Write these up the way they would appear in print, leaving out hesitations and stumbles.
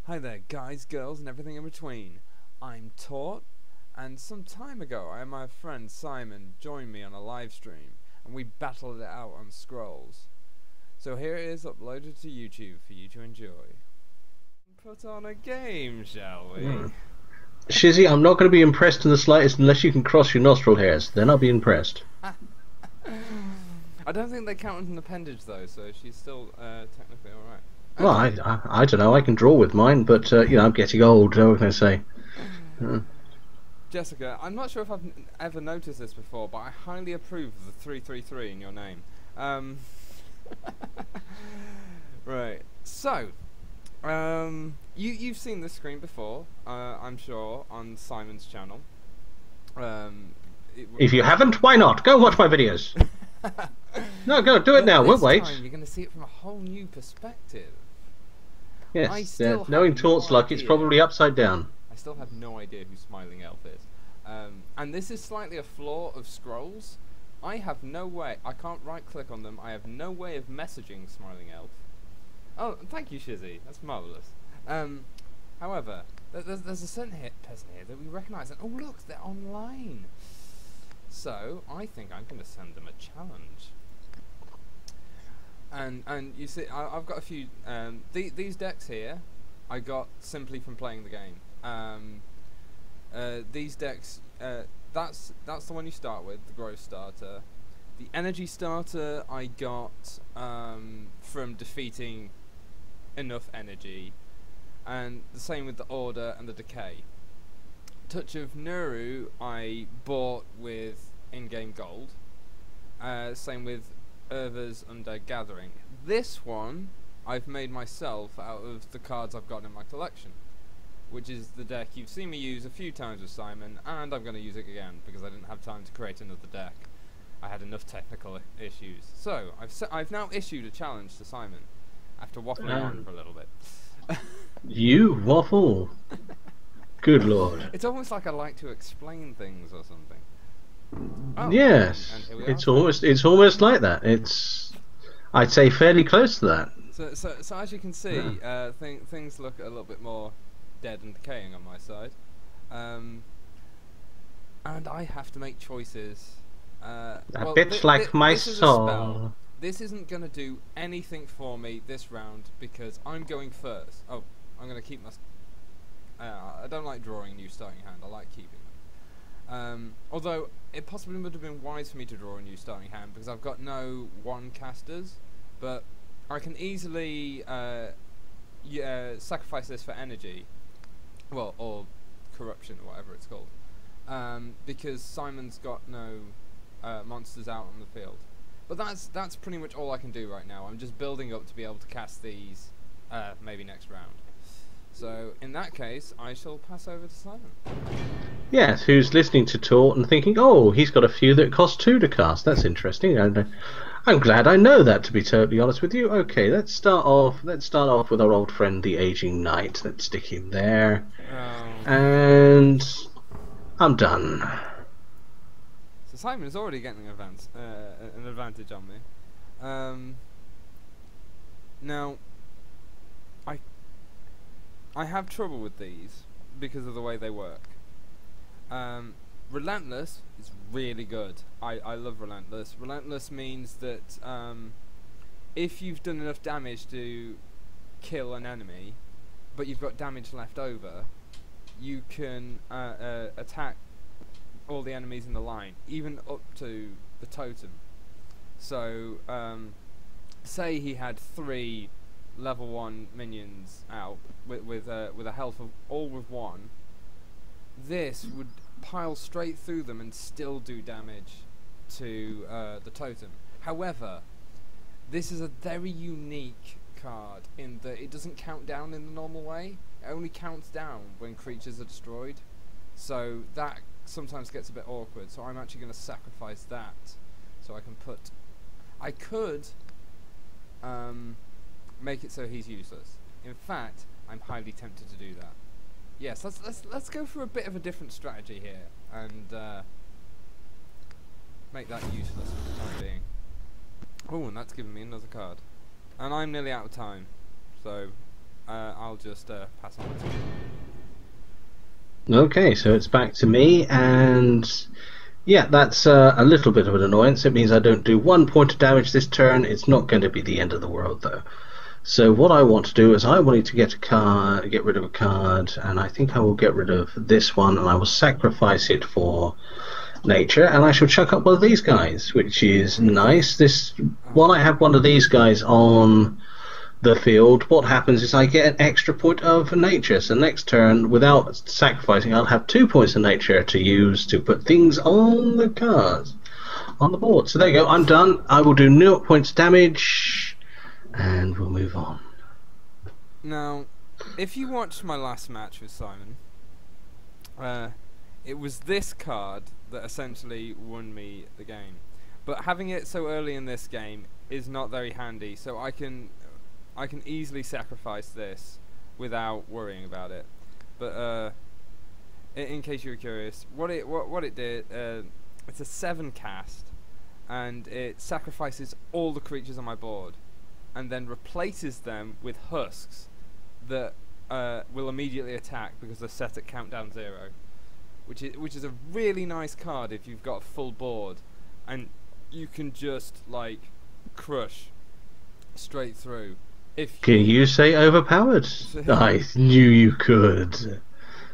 Hi there, guys, girls, and everything in between. I'm Tort, and some time ago, I and my friend Simon joined me on a live stream, and we battled it out on Scrolls. So here it is, uploaded to YouTube for you to enjoy. Put on a game, shall we? Shizzy, I'm not going to be impressed in the slightest unless you can cross your nostril hairs. Then I'll be impressed. I don't think they count as an appendage though, so she's still technically alright. Well, Okay. I don't know. I can draw with mine, but I'm getting old. What can I say? Uh, Jessica, I'm not sure if I've ever noticed this before, but I highly approve of the 333 in your name. Um, right. So, you've seen this screen before, I'm sure, on Simon's channel. Um, if you haven't, why not? Go watch my videos. No, go do it but now. We'll this wait. time you're going to see it from a whole new perspective. I Yes, still have knowing no Tort's luck, it's idea. probably upside down. I still have no idea who Smiling Elf is. And this is slightly a flaw of Scrolls. I have no way, I can't right click on them, I have no way of messaging Smiling Elf. Oh, thank you, Shizzy, that's marvellous. However, there's a certain person here that we recognise, and oh look, they're online. So, I think I'm going to send them a challenge. And you see, I've got a few, these decks here, I got simply from playing the game. These decks, that's the one you start with, the growth starter. The energy starter I got from defeating enough energy, and the same with the order and the decay. Touch of Nuru I bought with in-game gold. Same with Urva's Under Gathering. This one I've made myself out of the cards I've got in my collection, which is the deck you've seen me use a few times with Simon, and I'm going to use it again because I didn't have time to create another deck. I had enough technical issues. So, I've now issued a challenge to Simon, after waffling on for a little bit. You waffle. Good lord. It's almost like I like to explain things or something. Oh, Yes, and here we are. it's almost like that. I'd say fairly close to that. So as you can see, things look a little bit more dead and decaying on my side, and I have to make choices. A Well, bit like my this is a spell. soul. This isn't going to do anything for me this round because I'm going first. Oh, I'm going to keep my... I don't like drawing a new starting hand, I like keeping them. Although, it possibly would have been wise for me to draw a new starting hand because I've got no one casters, but I can easily sacrifice this for energy, well, or corruption or whatever it's called, because Simon's got no monsters out on the field. But that's pretty much all I can do right now. I'm just building up to be able to cast these maybe next round. So in that case, I shall pass over to Simon. Yes, who's listening to Tort and thinking, oh, he's got a few that cost 2 to cast. That's interesting. And I'm glad I know that, to be totally honest with you. Okay, let's start off with our old friend, the Aging Knight. Let's stick him there. Oh. And I'm done. So Simon is already getting an advantage on me. Now, I have trouble with these because of the way they work. Relentless is really good. I love Relentless. Relentless means that if you've done enough damage to kill an enemy, but you've got damage left over, you can attack all the enemies in the line, even up to the totem. So, say he had 3 level 1 minions out with a health of all with 1. This would pile straight through them and still do damage to the totem. However, this is a very unique card in that it doesn't count down in the normal way. It only counts down when creatures are destroyed. So that sometimes gets a bit awkward. So I'm actually going to sacrifice that. So I can put... I could make it so he's useless. In fact, I'm highly tempted to do that. Yes, let's go for a bit of a different strategy here and make that useless for the time being. Oh, and that's given me another card. And I'm nearly out of time, so I'll just pass on to Okay, so it's back to me, and yeah, that's a little bit of an annoyance. It means I don't do 1 point of damage this turn. It's not going to be the end of the world, though. So what I want to do is I wanted to get rid of a card, and I think I will get rid of this one, and I will sacrifice it for nature, and I shall chuck up one of these guys, which is nice. While I have one of these guys on the field, what happens is I get an extra point of nature. So next turn, without sacrificing, I'll have 2 points of nature to use to put things on the cards, on the board. So there you go, I'm done. I will do 0 points damage, and we'll move on. Now, if you watched my last match with Simon, it was this card that essentially won me the game. But having it so early in this game is not very handy, so I can easily sacrifice this without worrying about it. But in case you were curious, what it did, it's a 7 cast, and it sacrifices all the creatures on my board, and then replaces them with husks that will immediately attack because they're set at countdown 0, which is a really nice card if you've got a full board, and you can just like crush straight through. Can you say overpowered? I knew you could.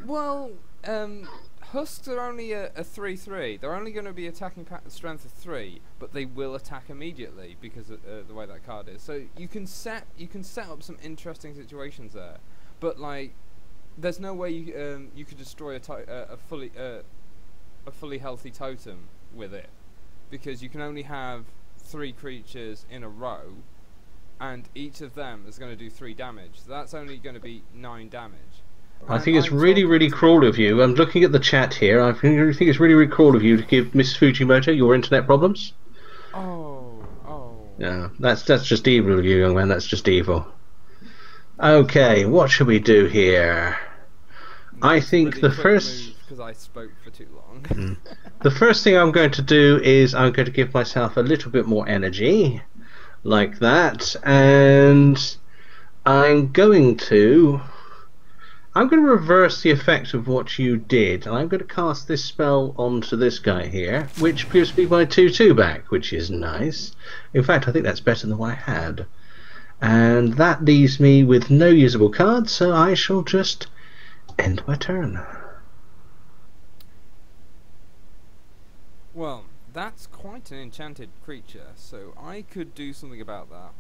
Well, husks are only a 3/3. They're only going to be attacking strength of 3, but they will attack immediately because of the way that card is. So you can set up some interesting situations there, but like, there's no way you could destroy a fully healthy totem with it, because you can only have 3 creatures in a row, and each of them is going to do 3 damage. So that's only going to be 9 damage. I think it's really cruel of you. I'm looking at the chat here. I think it's really cruel of you to give Miss Fujimoto your internet problems. Oh. Yeah, that's just evil of you, young man. That's just evil. Okay, what should we do here? I think really the first... because I spoke for too long. The first thing I'm going to do is I'm going to give myself a little bit more energy, like that, and I'm going to reverse the effect of what you did, and I'm going to cast this spell onto this guy here, which gives me my 2/2 back, which is nice. In fact, I think that's better than what I had. And that leaves me with no usable cards, so I shall just end my turn. Well, that's quite an enchanted creature, so I could do something about that.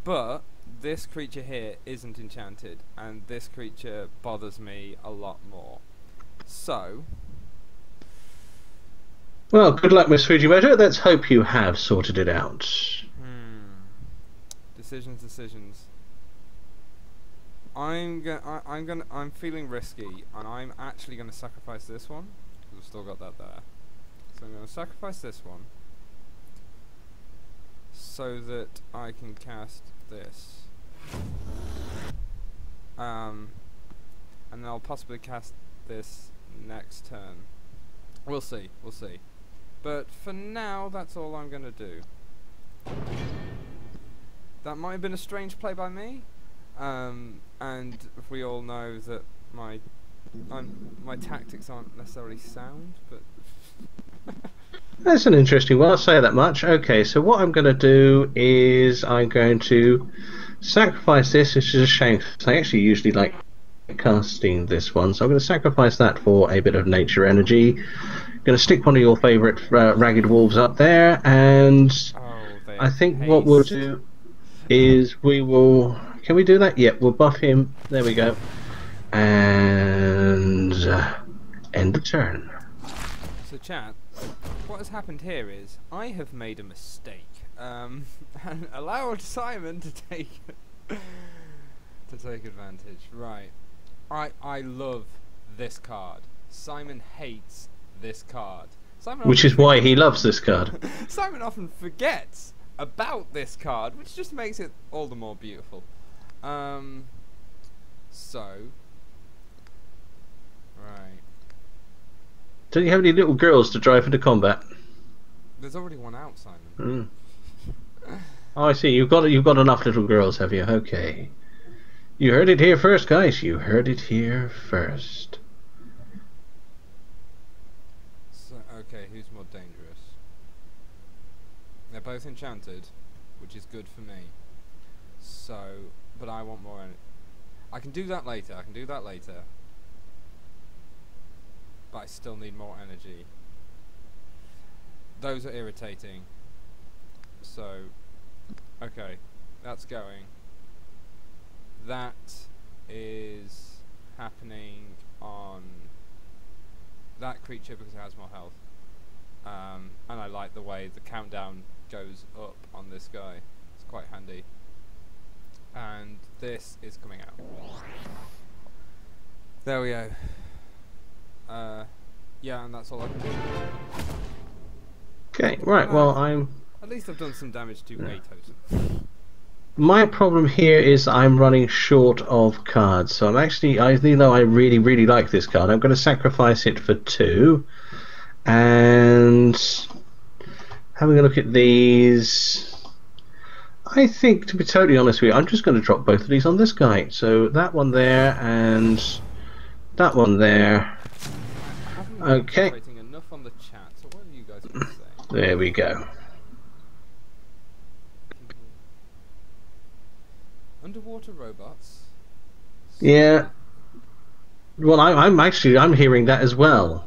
But this creature here isn't enchanted, and this creature bothers me a lot more. So... well, good luck, Miss Fujimoto. Let's hope you have sorted it out. Decisions. I'm feeling risky, and I'm actually gonna sacrifice this one, because I've still got that there. So I'm gonna sacrifice this one, so that I can cast this. And then I'll possibly cast this next turn. We'll see. But for now, that's all I'm gonna do. That might have been a strange play by me, and we all know that my tactics aren't necessarily sound, but that's an interesting one, I'll say that much. Okay, so what I'm going to do is I'm going to sacrifice this, which is a shame, because I actually usually like casting this one, so I'm going to sacrifice that for a bit of nature energy. Going to stick one of your favourite ragged wolves up there, and I think what we'll do is we will... can we do that? Yep, we'll buff him. There we go. And end the turn. So chat, what has happened here is I have made a mistake, and allowed Simon to take advantage. Right. I love this card. Simon hates this card. Which is why he loves this card. Simon often forgets about this card, which just makes it all the more beautiful. So, right. Don't you have any little girls to drive into combat? There's already one out, Simon. Oh, I see. You've got enough little girls, have you? Okay. You heard it here first, guys. You heard it here first. So, okay, who's more dangerous? They're both enchanted, which is good for me. So, but I want more energy. I can do that later. But I still need more energy. Those are irritating. So, okay, that's going. That is happening on that creature because it has more health. And I like the way the countdown goes up on this guy. It's quite handy. And this is coming out. There we go. Yeah, and that's all I can do. Okay, right, well, At least I've done some damage to a totem. my problem here is I'm running short of cards, so I'm actually, even though I really, really like this card, I'm going to sacrifice it for 2. And having a look at these, I think, to be totally honest with you, I'm just going to drop both of these on this guy. So that one there and that one there. Okay. Enough on the chat. So what are you guys going to say? There we go. Underwater robots. Yeah. Well, I'm hearing that as well.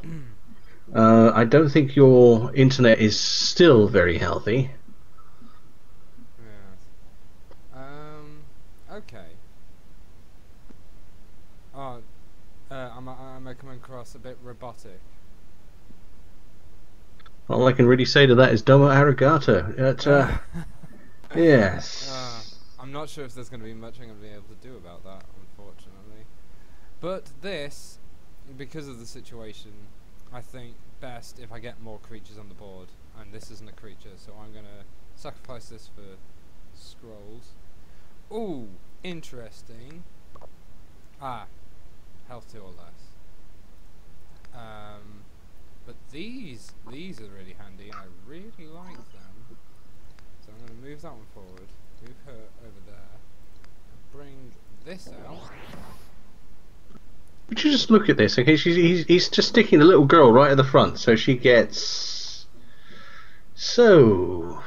I don't think your internet is still very healthy. Yeah. Okay. Oh, am I coming across a bit robotic? All I can really say to that is Domo Arigato. Yes. I'm not sure if there's going to be much I'm going to be able to do about that, unfortunately. But this, because of the situation, I think best if I get more creatures on the board. And this isn't a creature, so I'm going to sacrifice this for scrolls. Ooh, interesting. Health 2 or less. But these are really handy, and I really like them. So I'm going to move that one forward, move her over there, and bring this out. Would you just look at this? Okay, he's just sticking the little girl right at the front, so she gets so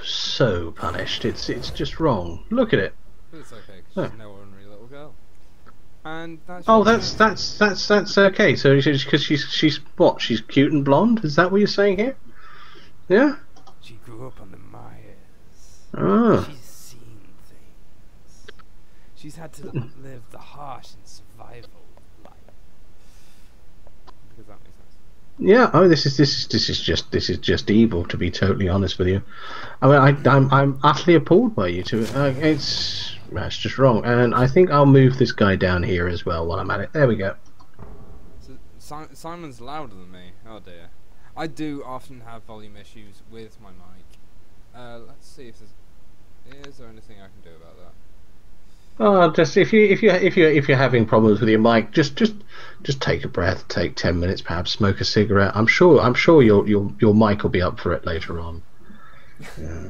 punished. It's just wrong. Look at it. But it's okay, 'cause she's no ordinary little girl. And that's that's okay. So because she's what? She's cute and blonde. Is that what you're saying here? Yeah. She grew up on the Myers. Oh. She's seen things. She's had to live the harsh and survival life. Does that make sense? Yeah. Oh, this is just evil. To be totally honest with you, I mean, I'm utterly appalled by you two. That's just wrong. And I think I'll move this guy down here as well while I'm at it. There we go. So Simon's louder than me. Oh dear. I do often have volume issues with my mic. Let's see if is there anything I can do about that? Oh, just if you're having problems with your mic, just take a breath, take 10 minutes, perhaps smoke a cigarette. I'm sure your mic will be up for it later on. Yeah.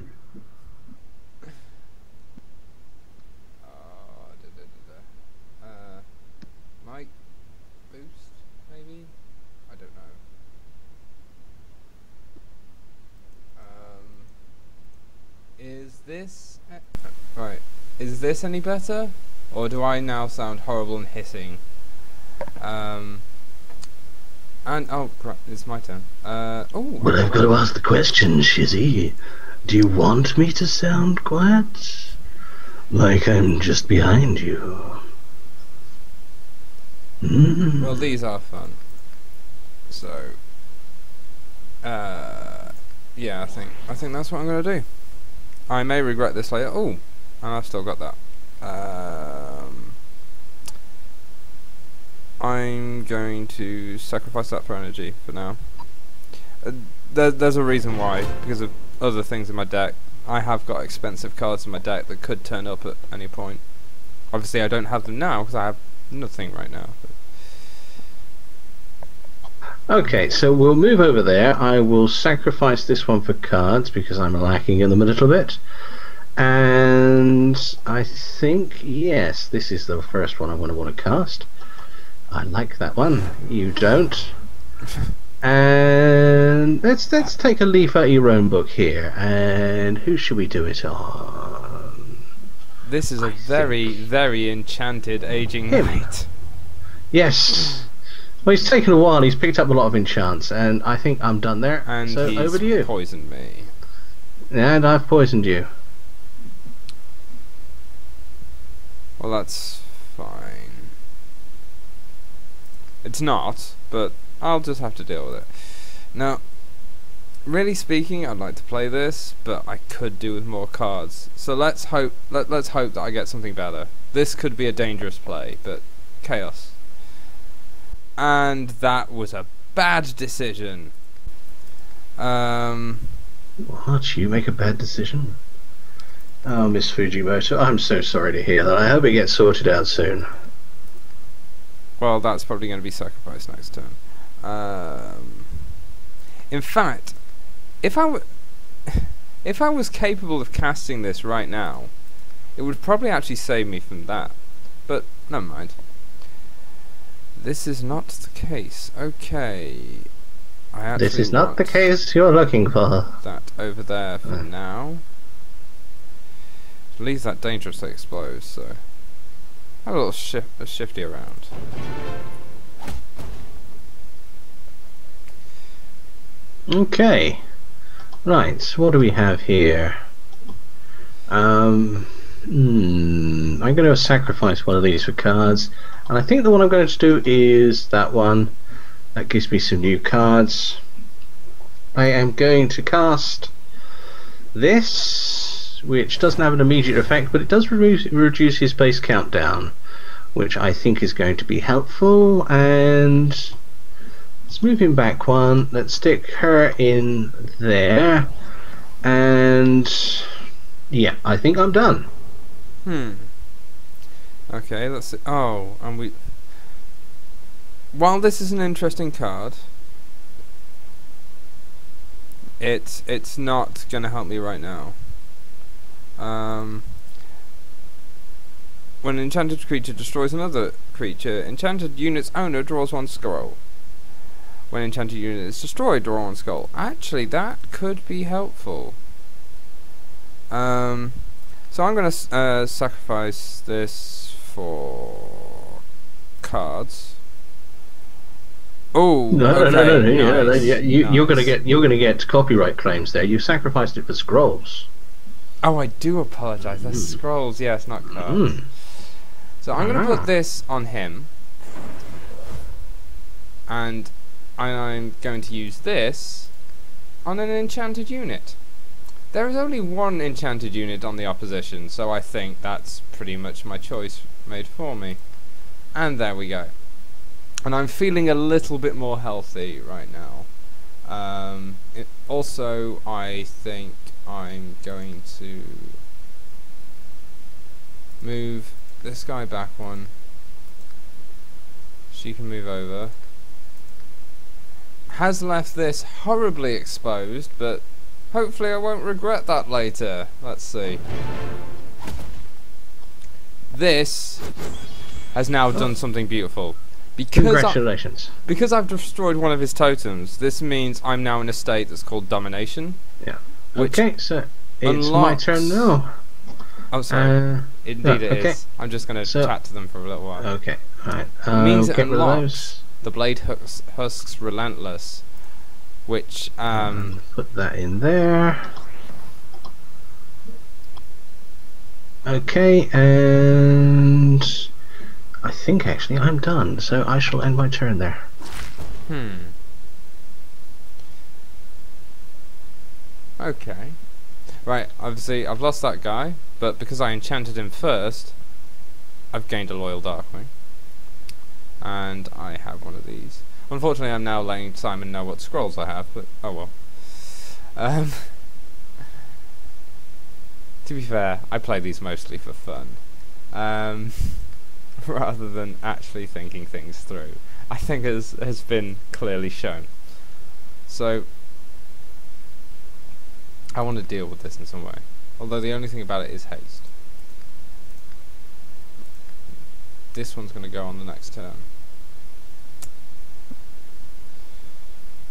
Mic boost, maybe? I don't know. Is this right? Is this any better, or do I now sound horrible and hissing? And oh crap, it's my turn. Oh. Well, I've got to ask the question, Shizzy. Do you want me to sound quiet, like I'm just behind you? Well, these are fun. So, yeah, I think that's what I'm gonna do. I may regret this later. Oh, and I've still got that. I'm going to sacrifice that for energy for now. There's a reason why, because of other things in my deck. I have got expensive cards in my deck that could turn up at any point. Obviously, I don't have them now because I have nothing right now. Okay, so we'll move over there. I will sacrifice this one for cards because I'm lacking in them a little bit. And I think, yes, this is the first one I'm going to want to cast. I like that one. You don't. And let's take a leaf out of your own book here. And who should we do it on? This is a very enchanted aging knight. Yes. Well, he's taken a while. He's picked up a lot of enchants, and I think I'm done there. And so he's over to you. Poisoned me. And I've poisoned you. Well, that's fine. It's not, but I'll just have to deal with it. Now, really speaking, I'd like to play this, but I could do with more cards. So let's hope that I get something better. This could be a dangerous play, but chaos. And that was a bad decision. What? You make a bad decision? Oh, Miss Fujimoto, I'm so sorry to hear that. I hope it gets sorted out soon. Well, that's probably going to be sacrificed next turn. In fact, if I was capable of casting this right now, it would probably actually save me from that. But never mind. This is not the case. Okay. This is not the case you're looking for. That over there for now. Leaves that dangerously exposed, so have a little shifty around. Okay. Right, so what do we have here? I'm going to sacrifice one of these for cards, and I think the one I'm going to do is that one. That gives me some new cards. I am going to cast this, which doesn't have an immediate effect, but it does reduce his base countdown, which I think is going to be helpful. And let's move him back one. Let's stick her in there, and yeah, I think I'm done. Okay, let's see. Oh, and we. While this is an interesting card, it's not going to help me right now. When an enchanted creature destroys another creature, enchanted unit's owner draws one scroll. When enchanted unit is destroyed, draw one scroll. Actually, that could be helpful. So I'm going to sacrifice this for cards. Oh, no, okay, no. nice, You're gonna get copyright claims there. You sacrificed it for scrolls. Oh, I do apologise. That's scrolls, yes, not cards. So I'm going to put this on him, and I'm going to use this on an enchanted unit. There is only one enchanted unit on the opposition, so I think that's pretty much my choice made for me. And there we go. And I'm feeling a little bit more healthy right now. Also, I think I'm going to move this guy back one. She can move over. Has left this horribly exposed, but hopefully I won't regret that later. Let's see. This has now done something beautiful. Congratulations. Because I've destroyed one of his totems, this means I'm now in a state that's called domination. Yeah. Okay, so it's my turn now. Oh, sorry. Indeed it okay. is. I'm just going to chat to them for a little while. Okay, alright. It means it unlocks the Blade Husk's Relentless, which... put that in there. Okay, and I think actually I'm done, so I shall end my turn there. Okay. Right, obviously I've lost that guy, but because I enchanted him first, I've gained a Loyal Darkwing. And I have one of these. Unfortunately, I'm now letting Simon know what scrolls I have, but oh well. To be fair, I play these mostly for fun. Rather than actually thinking things through. I think has been clearly shown. So I want to deal with this in some way. Although the only thing about it is haste. This one's going to go on the next turn.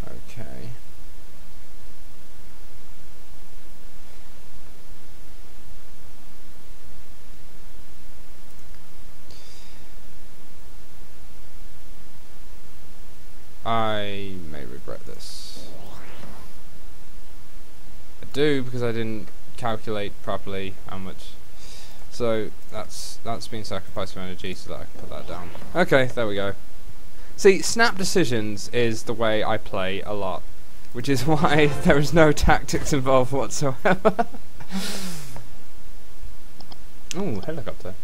Okay. I may regret this. I do, because I didn't calculate properly how much. So that's been sacrificed for energy, so that I can put that down. Okay, there we go. See, snap decisions is the way I play a lot, which is why there is no tactics involved whatsoever. Ooh, helicopter.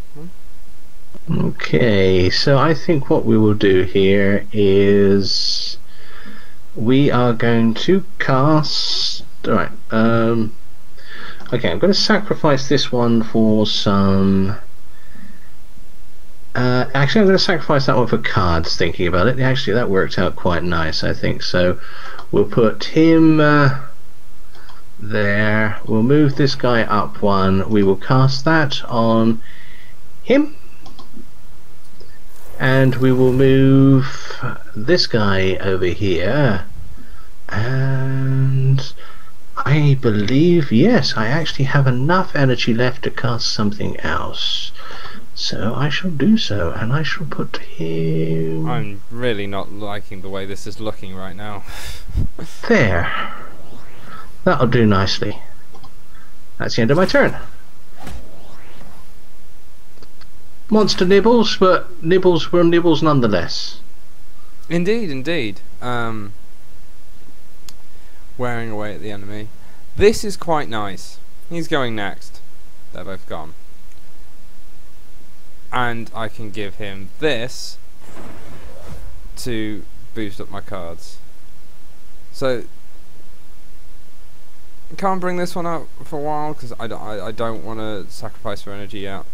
Okay, so I think what we will do here is we are going to cast. Alright, okay, I'm going to sacrifice this one for some. Actually, I'm going to sacrifice that one for cards, thinking about it. Actually, that worked out quite nice, I think. So we'll put him there. We'll move this guy up one. We will cast that on him. And we will move this guy over here. And I believe, yes, I actually have enough energy left to cast something else. So I shall do so, and I shall put him... I'm really not liking the way this is looking right now. There. That'll do nicely. That's the end of my turn. Monster nibbles, but nibbles were nibbles nonetheless. Indeed, indeed. Wearing away at the enemy. This is quite nice. He's going next. They're both gone. And I can give him this to boost up my cards. So can't bring this one up for a while because I don't want to sacrifice for energy yet.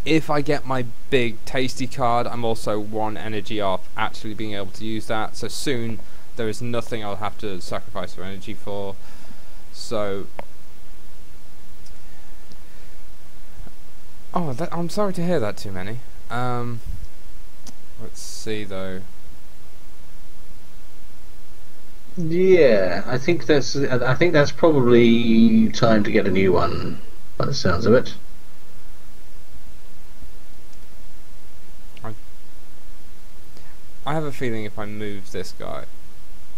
If I get my big tasty card, I'm also 1 energy off actually being able to use that. So soon there is nothing I'll have to sacrifice for energy for. So oh, I'm sorry to hear that, too many. Let's see though. Yeah, I think that's probably time to get a new one, by the sounds of it. I have a feeling if I move this guy,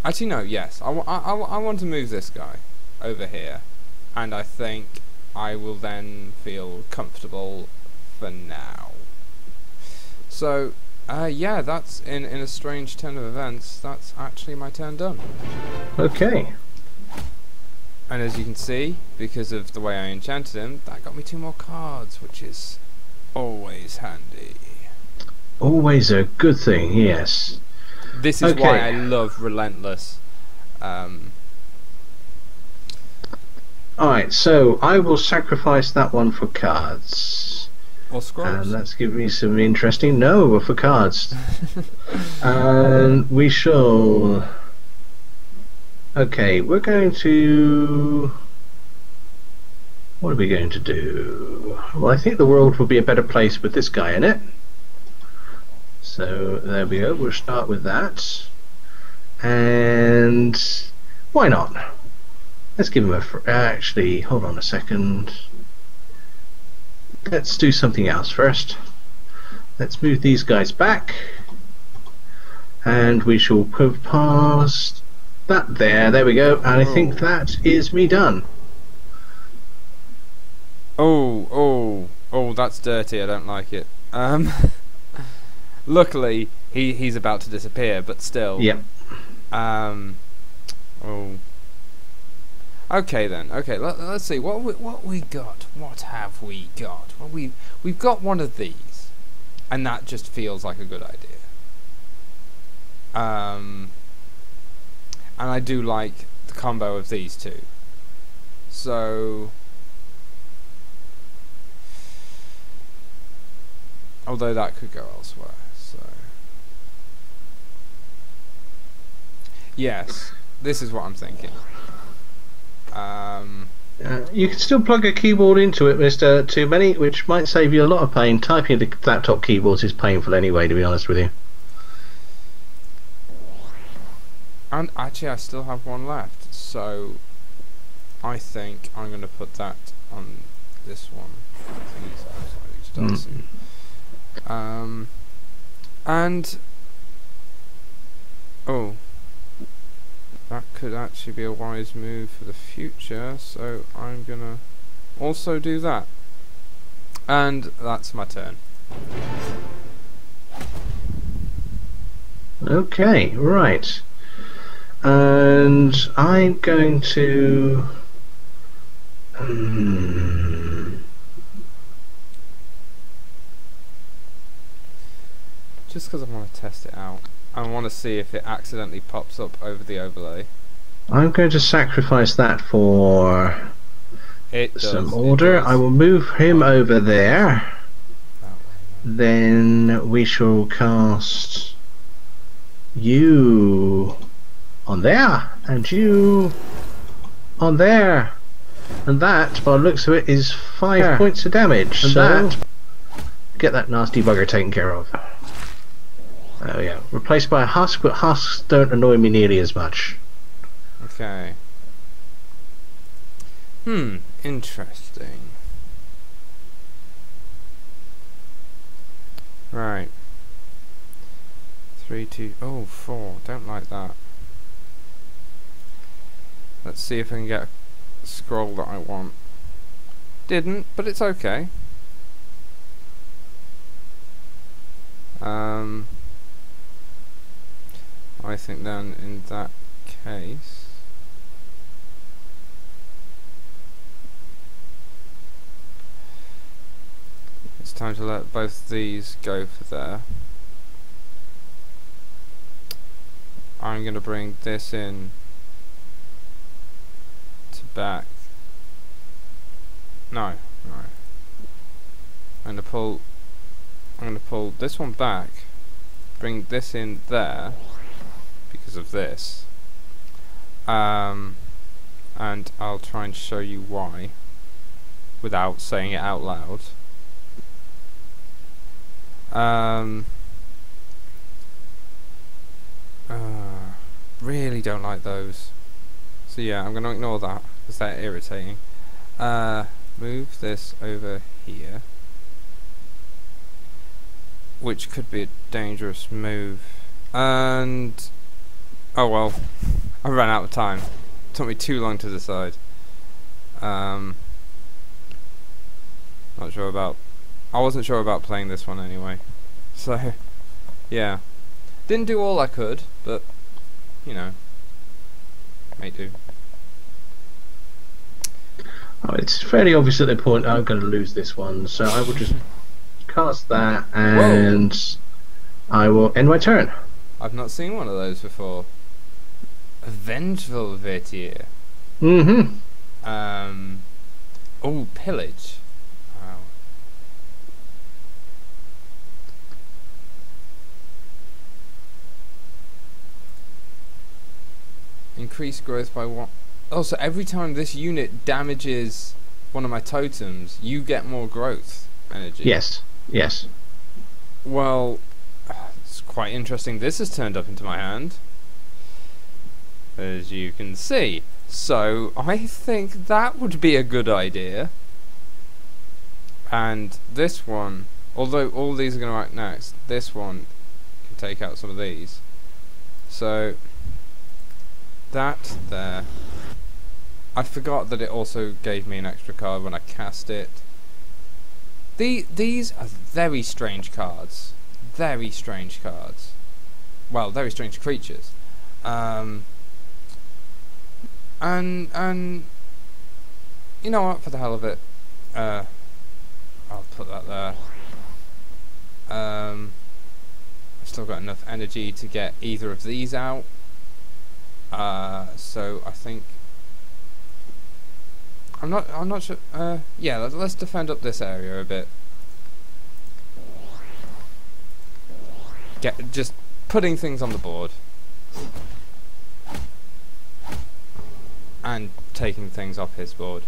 actually no, yes, I want to move this guy over here, and I think I will then feel comfortable for now. So yeah, that's in a strange turn of events. That's actually my turn done. Okay. And as you can see, because of the way I enchanted him, that got me 2 more cards, which is always handy. Always a good thing, yes. This is why I love Relentless. Alright, so I will sacrifice that one for cards. Or scrolls. And that's giving me some interesting... No, for cards. And we shall... Okay, we're going to... What are we going to do? Well, I think the world will be a better place with this guy in it. So there we go, we'll start with that. And why not? Let's give him a... actually, hold on a second. Let's do something else first. Let's move these guys back. And we shall put past that there. There we go. And I think that is me done. Oh, that's dirty. I don't like it. Luckily, he's about to disappear, but still. Yep. Oh. Okay then. Okay, let's see what we got. What have we got? Well, we've got one of these, and that just feels like a good idea. And I do like the combo of these two. So, although that could go elsewhere. So, yes, this is what I'm thinking. You can still plug a keyboard into it, Mr. Too Many, which might save you a lot of pain. Typing the laptop keyboards is painful anyway, to be honest with you. And actually, I still have one left, so I think I'm going to put that on this one. And oh, that could actually be a wise move for the future, so I'm gonna also do that. And that's my turn. Okay, right. And I'm going to just because I want to test it out. I want to see if it accidentally pops up over the overlay. I'm going to sacrifice that for some order. I will move him over there. Then we shall cast you on there, and you on there. And that, by the looks of it, is 5 points of damage. And so, get that nasty bugger taken care of. Oh yeah, replaced by a husk, but husks don't annoy me nearly as much. Okay. Interesting. Right. 3, 2, oh, 4. Don't like that. Let's see if I can get a scroll that I want. Didn't, but it's okay. I think then in that case it's time to let both these go for there. I'm going to bring this in to back. No, right. I'm going to pull this one back, bring this in there because of this, and I'll try and show you why without saying it out loud. Really don't like those, so yeah, I'm going to ignore that because they're irritating. Move this over here, which could be a dangerous move, and oh well, I ran out of time. It took me too long to decide. Not sure about. I wasn't sure about playing this one anyway, so yeah, didn't do all I could, but you know, may do. Oh, it's fairly obvious at the point I'm going to lose this one, so I will just cast that, and I will end my turn. I've not seen one of those before. A vengeful Vertier. Oh, pillage. Wow. Increase growth by 1. Oh, so every time this unit damages one of my totems, you get more growth energy. Yes. Yes. Well, it's quite interesting. This has turned up into my hand, as you can see. So I think that would be a good idea. And this one, although all these are going to act next, this one can take out some of these. So that there. I forgot that it also gave me an extra card when I cast it. These are very strange cards. Very strange cards. Well, very strange creatures. And you know what? For the hell of it, I'll put that there. I've still got enough energy to get either of these out. So I think I'm not sure. Yeah, let's defend up this area a bit. Just putting things on the board and taking things off his board.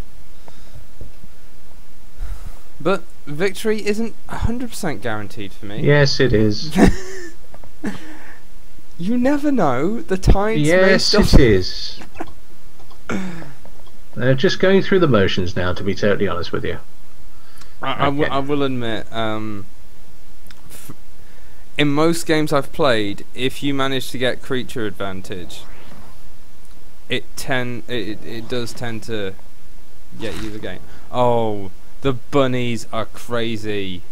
But victory isn't 100% guaranteed for me. Yes, it is. You never know. The tides may Yes, stop. it is. They're just going through the motions now, to be totally honest with you. I will admit, in most games I've played, if you manage to get creature advantage, it does tend to get you the game. Oh, the bunnies are crazy.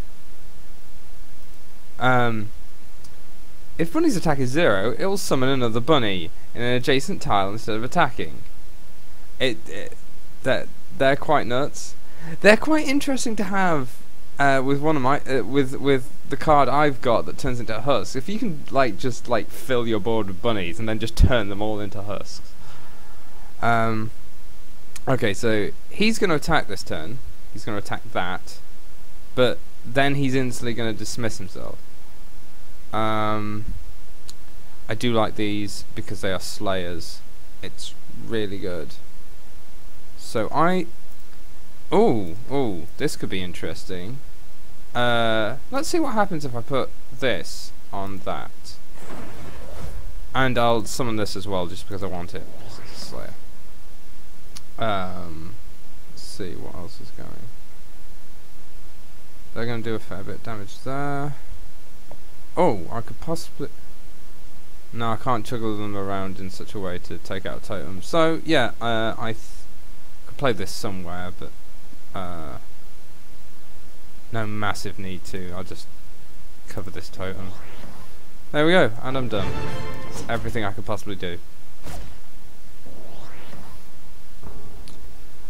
If bunny's attack is 0, it will summon another bunny in an adjacent tile instead of attacking. They're quite nuts. They're quite interesting to have with one of my with the card I've got that turns into husks. If you can just fill your board with bunnies and then just turn them all into husks. Okay, so he's going to attack this turn. He's going to attack that, but then he's instantly going to dismiss himself. I do like these because they are slayers. It's really good. So oh, this could be interesting. Let's see what happens if I put this on that. And I'll summon this as well just because I want it. It's a slayer. Let's see what else is going. They're going to do a fair bit of damage there. Oh, I could possibly... No, I can't juggle them around in such a way to take out a totem. So, yeah, I could play this somewhere, but no massive need to. I'll just cover this totem. There we go, and I'm done. That's everything I could possibly do.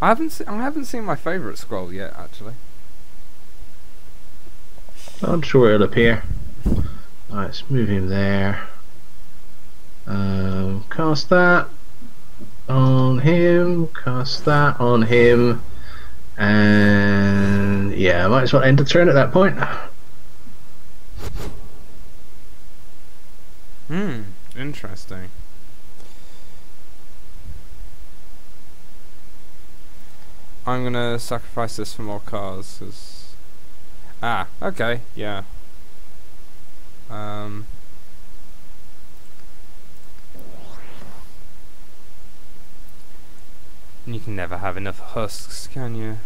I haven't seen my favourite scroll yet, actually. I'm sure it'll appear. Right, let's move him there. Cast that on him. Cast that on him. And yeah, I might as well end the turn at that point. Interesting. I'm gonna sacrifice this for more cards, 'cause... Ah, okay, yeah. You can never have enough husks, can you?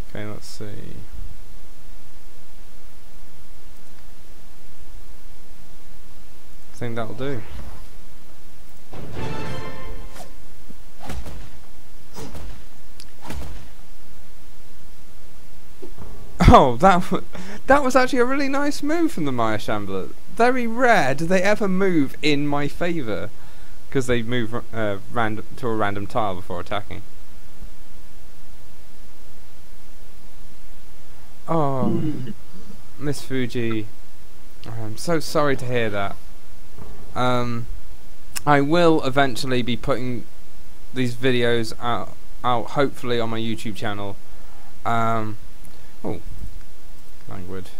Okay, let's see. I think that'll do. Oh, that was actually a really nice move from the Maya Shambler. Very rare do they ever move in my favour, because they move to a random tile before attacking. Oh, Miss Fuji, I'm so sorry to hear that. I will eventually be putting these videos out hopefully on my YouTube channel. Oh, languid.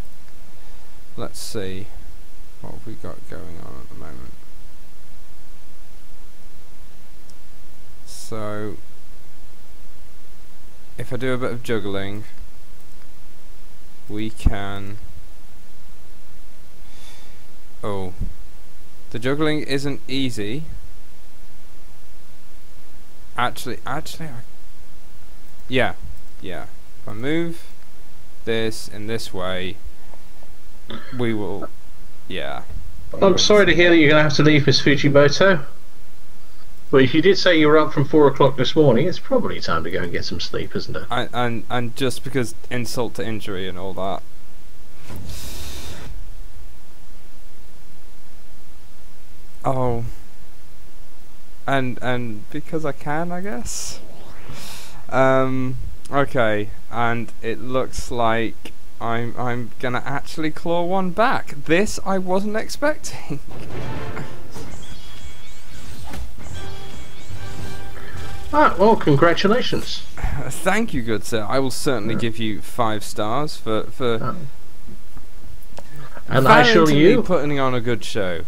Let's see what have we got going on at the moment. So if I do a bit of juggling, we can... Oh, the juggling isn't easy. Actually, yeah. If I move this in this way, we will... Yeah. I'm sorry to hear that you're going to have to leave Miss Fujimoto. But if you did say you were up from 4 o'clock this morning, it's probably time to go and get some sleep, isn't it? And just because insult to injury and all that. Oh. And because I can, I guess. Okay, and it looks like I'm gonna actually claw one back. This I wasn't expecting. Ah, well, congratulations. Thank you, good sir. I will certainly give you 5 stars for and I assure you, putting on a good show.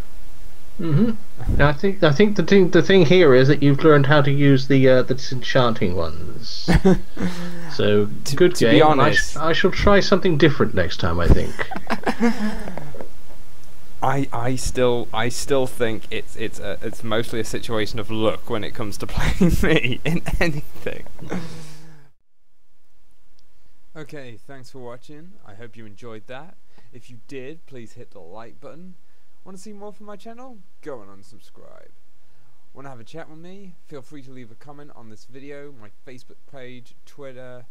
Mm-hmm. Now, I think the thing here is that you've learned how to use the disenchanting ones. So good to game. be honest, I shall try something different next time, I think. I still think it's mostly a situation of luck when it comes to playing me in anything. Okay, thanks for watching. I hope you enjoyed that. If you did, please hit the like button. Want to see more from my channel? Go and unsubscribe. Want to have a chat with me? Feel free to leave a comment on this video, my Facebook page, Twitter,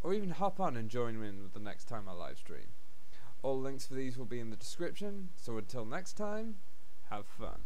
or even hop on and join me the next time I live stream. All links for these will be in the description, so until next time, have fun.